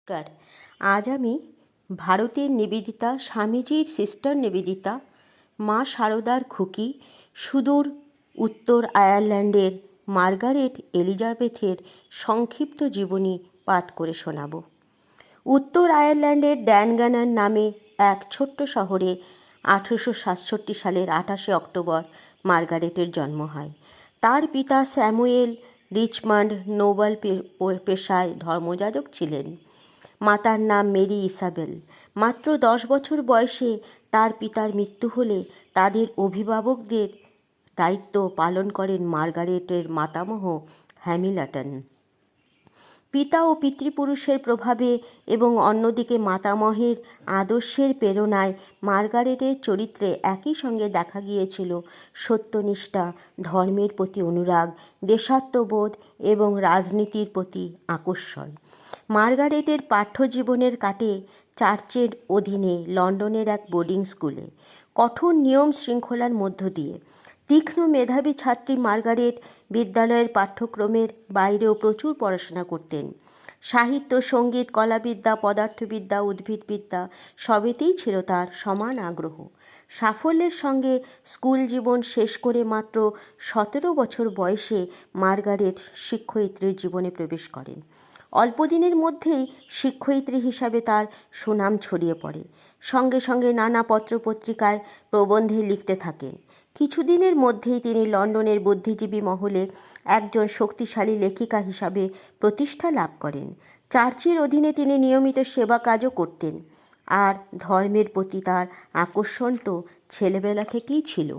নমস্কার। আজ আমি ভারতের নিবেদিতা, স্বামীজির সিস্টার নিবেদিতা, মা শারদার খুকি, সুদূর উত্তর আয়ারল্যান্ডের মার্গারেট এলিজাবেথের সংক্ষিপ্ত জীবনী পাঠ করে শোনাব। উত্তর আয়ারল্যান্ডের ড্যানগানার নামে এক ছোট্ট শহরে 1867 সালের 28 অক্টোবর মার্গারেটের জন্ম হয়। তার পিতা স্যামুয়েল রিচমন্ড নোবেল পেশায় ধর্মযাজক ছিলেন। মাতার নাম মেরি ইসাবেল। মাত্র 10 বছর বয়সে তার পিতার মৃত্যু হলে তাদের অভিভাবকদের দায়িত্ব পালন করেন মার্গারেটের মাতামহ হ্যামিল্টন। পিতা ও পিতৃপুরুষের প্রভাবে এবং অন্যদিকে মাতামহের আদর্শের প্রেরণায় মার্গারেটের চরিত্রে একই সঙ্গে দেখা গিয়েছিল সত্যনিষ্ঠা, ধর্মের প্রতি অনুরাগ, দেশাত্মবোধ এবং রাজনীতির প্রতি আকর্ষণ। মার্গারেটের পাঠ্যজীবনের কাটে চার্চের অধীনে লন্ডনের এক বোর্ডিং স্কুলে, কঠোর নিয়ম শৃঙ্খলার মধ্য দিয়ে। তীক্ষ্ণ মেধাবী ছাত্রী মার্গারেট বিদ্যালয়ের পাঠ্যক্রমের বাইরেও প্রচুর পড়াশোনা করতেন। সাহিত্য, সঙ্গীত, কলাবিদ্যা, পদার্থবিদ্যা, উদ্ভিদবিদ্যা সবেতেই ছিল তার সমান আগ্রহ। সাফল্যের সঙ্গে স্কুল জীবন শেষ করে মাত্র 17 বছর বয়সে মার্গারেট শিক্ষয়িত্রীর জীবনে প্রবেশ করেন। অল্প দিনের মধ্যেই শিক্ষয়িত্রী হিসাবে তার সুনাম ছড়িয়ে পড়ে। সঙ্গে সঙ্গে নানা পত্রপত্রিকায় প্রবন্ধে লিখতে থাকেন। কিছুদিনের মধ্যেই তিনি লন্ডনের বুদ্ধিজীবী মহলে একজন শক্তিশালী লেখিকা হিসাবে প্রতিষ্ঠা লাভ করেন। চার্চের অধীনে তিনি নিয়মিত সেবা কাজও করতেন, আর ধর্মের প্রতি তার আকর্ষণ তো ছেলেবেলা থেকেই ছিল।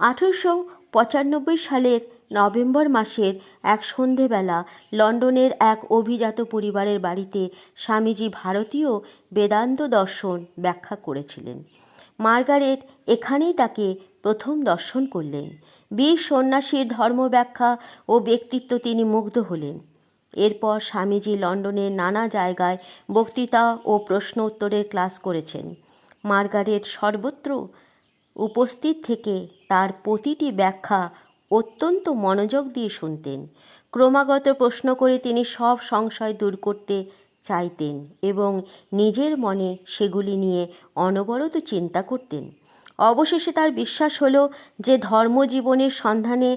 1895 সালের নভেম্বর মাসের এক সন্ধেবেলা লন্ডনের এক অভিজাত পরিবারের বাড়িতে স্বামীজি ভারতীয় বেদান্ত দর্শন ব্যাখ্যা করেছিলেন। মার্গারেট এখানেই তাকে প্রথম দর্শন করলেন। বীর সন্ন্যাসীর ধর্ম ব্যাখ্যা ও ব্যক্তিত্ব তিনি মুগ্ধ হলেন। এরপর স্বামীজি লন্ডনের নানা জায়গায় বক্তৃতা ও প্রশ্ন উত্তরের ক্লাস করেছেন। মার্গারেট সর্বত্র উপস্থিত থেকে তার প্রতিটি ব্যাখ্যা অত্যন্ত মনোযোগ দিয়ে শুনতেন। ক্রমাগত প্রশ্ন করে তিনি সব সংশয় দূর করতে চাইতেন এবং নিজের মনে সেগুলি নিয়ে অনবরত চিন্তা করতেন। অবশেষে তার বিশ্বাস হলো যে ধর্মজীবনের সন্ধানে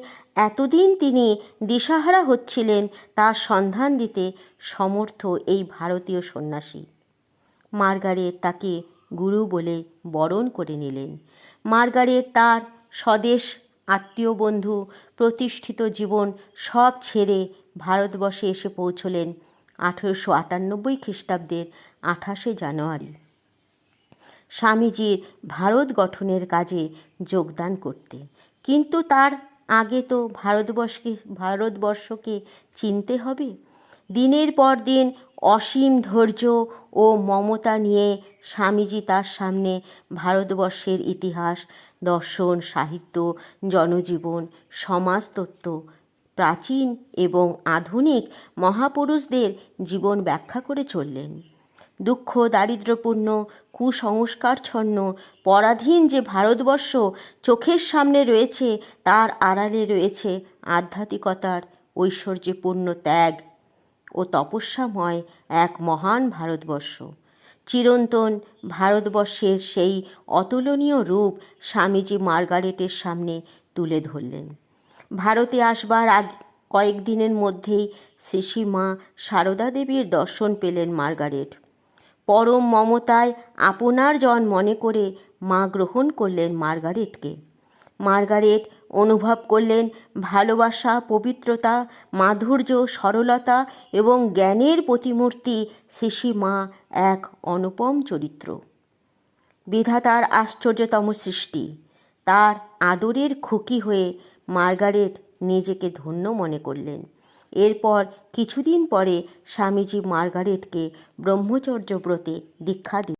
এতদিন তিনি দিশাহারা হচ্ছিলেন, তার সন্ধান দিতে সমর্থ এই ভারতীয় সন্ন্যাসী। মার্গারেট তাকে গুরু বলে বরণ করে নিলেন। মার্গারেট তার স্বদেশ, আত্মীয়, বন্ধু, প্রতিষ্ঠিত জীবন সব ছেড়ে ভারতবর্ষে এসে পৌঁছলেন 1898 খ্রিস্টাব্দের 28 জানুয়ারি স্বামীজির ভারত গঠনের কাজে যোগদান করতে। কিন্তু তার আগে তো ভারতবর্ষকে চিনতে হবে। দিনের পর দিন অসীম ধৈর্য ও মমতা নিয়ে স্বামীজি তার সামনে ভারতবর্ষের ইতিহাস, দর্শন, সাহিত্য, জনজীবন, সমাজতত্ত্ব, প্রাচীন এবং আধুনিক মহাপুরুষদের জীবন ব্যাখ্যা করে চললেন। দুঃখ, দারিদ্র্যপূর্ণ, কুসংস্কারচ্ছন্ন, পরাধীন যে ভারতবর্ষ চোখের সামনে রয়েছে, তার আড়ালে রয়েছে আধ্যাত্মিকতার ঐশ্বর্যপূর্ণ ত্যাগ ও তপস্যাময় এক মহান ভারতবর্ষ। চিরন্তন ভারতবর্ষের সেই অতুলনীয় রূপ স্বামীজি মার্গারেটের সামনে তুলে ধরলেন। ভারতে আসবার কয়েকদিনের মধ্যেই শ্রী মা শারদা দেবীর দর্শন পেলেন মার্গারেট। পরম মমতায় আপনার জন মনে করে মা গ্রহণ করলেন মার্গারেটকে। মার্গারেট অনুভব করলেন ভালোবাসা, পবিত্রতা, মাধুর্য, সরলতা এবং জ্ঞানের প্রতিমূর্তি শ্রী মা এক অনুপম চরিত্র, বিধাতার আশ্চর্যতম সৃষ্টি। তার আদরের খুকি হয়ে মার্গারেট নিজেকে ধন্য মনে করলেন। এরপর কিছুদিন পরে স্বামীজি মার্গারেটকে ব্রহ্মচর্য ব্রতে দীক্ষা দিলেন।